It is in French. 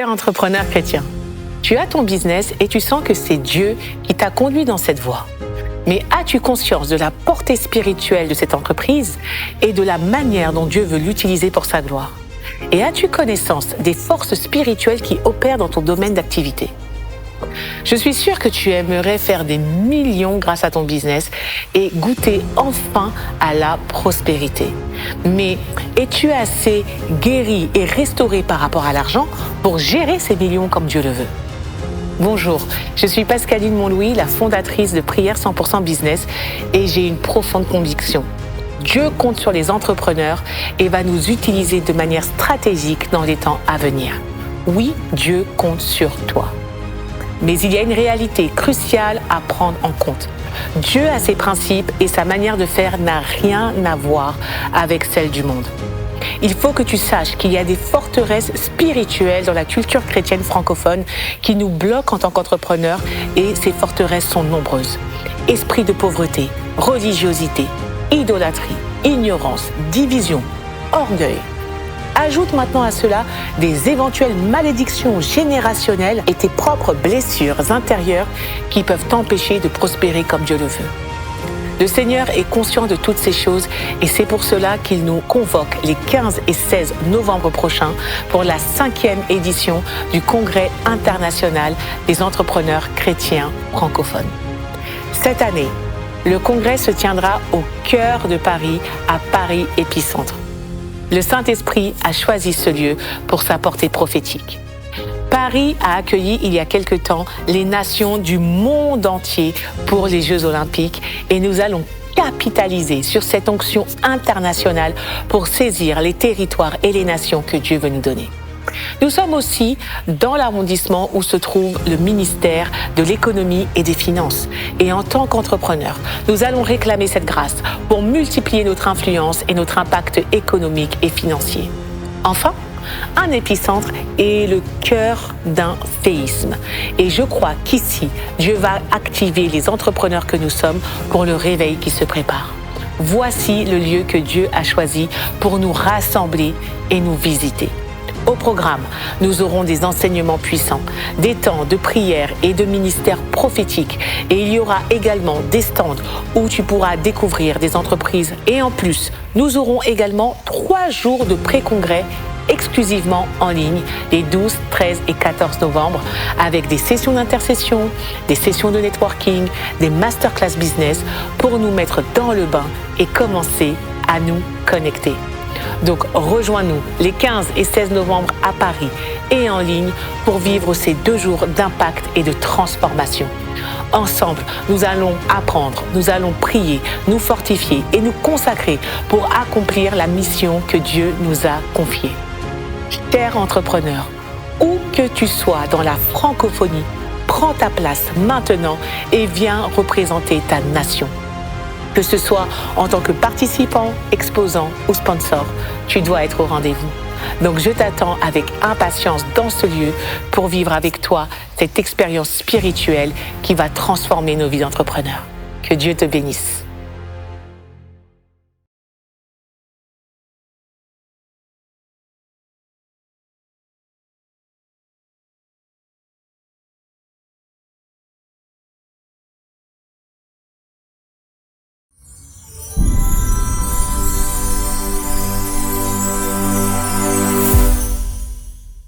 Cher entrepreneur chrétien, tu as ton business et tu sens que c'est Dieu qui t'a conduit dans cette voie. Mais as-tu conscience de la portée spirituelle de cette entreprise et de la manière dont Dieu veut l'utiliser pour sa gloire? Et as-tu connaissance des forces spirituelles qui opèrent dans ton domaine d'activité? Je suis sûre que tu aimerais faire des millions grâce à ton business et goûter enfin à la prospérité. Mais es-tu assez guéri et restauré par rapport à l'argent pour gérer ces millions comme Dieu le veut? Bonjour, je suis Pascaline Montlouis, la fondatrice de Prière 100% Business et j'ai une profonde conviction. Dieu compte sur les entrepreneurs et va nous utiliser de manière stratégique dans les temps à venir. Oui, Dieu compte sur toi. Mais il y a une réalité cruciale à prendre en compte. Dieu a ses principes et sa manière de faire n'a rien à voir avec celle du monde. Il faut que tu saches qu'il y a des forteresses spirituelles dans la culture chrétienne francophone qui nous bloquent en tant qu'entrepreneurs et ces forteresses sont nombreuses. Esprit de pauvreté, religiosité, idolâtrie, ignorance, division, orgueil. Ajoute maintenant à cela des éventuelles malédictions générationnelles et tes propres blessures intérieures qui peuvent t'empêcher de prospérer comme Dieu le veut. Le Seigneur est conscient de toutes ces choses et c'est pour cela qu'il nous convoque les 15 et 16 novembre prochains pour la 5e édition du Congrès international des entrepreneurs chrétiens francophones. Cette année, le congrès se tiendra au cœur de Paris, à Paris Épicentre. Le Saint-Esprit a choisi ce lieu pour sa portée prophétique. Paris a accueilli il y a quelque temps les nations du monde entier pour les Jeux Olympiques et nous allons capitaliser sur cette onction internationale pour saisir les territoires et les nations que Dieu veut nous donner. Nous sommes aussi dans l'arrondissement où se trouve le ministère de l'économie et des finances. Et en tant qu'entrepreneurs, nous allons réclamer cette grâce pour multiplier notre influence et notre impact économique et financier. Enfin, un épicentre est le cœur d'un séisme. Et je crois qu'ici, Dieu va activer les entrepreneurs que nous sommes pour le réveil qui se prépare. Voici le lieu que Dieu a choisi pour nous rassembler et nous visiter. Au programme, nous aurons des enseignements puissants, des temps de prière et de ministère prophétique. Et il y aura également des stands où tu pourras découvrir des entreprises. Et en plus, nous aurons également 3 jours de pré-congrès exclusivement en ligne les 12, 13 et 14 novembre avec des sessions d'intercession, des sessions de networking, des masterclass business pour nous mettre dans le bain et commencer à nous connecter. Donc rejoins-nous les 15 et 16 novembre à Paris et en ligne pour vivre ces 2 jours d'impact et de transformation. Ensemble, nous allons apprendre, nous allons prier, nous fortifier et nous consacrer pour accomplir la mission que Dieu nous a confiée. Cher entrepreneur, où que tu sois dans la francophonie, prends ta place maintenant et viens représenter ta nation. Que ce soit en tant que participant, exposant ou sponsor, tu dois être au rendez-vous. Donc je t'attends avec impatience dans ce lieu pour vivre avec toi cette expérience spirituelle qui va transformer nos vies d'entrepreneurs. Que Dieu te bénisse.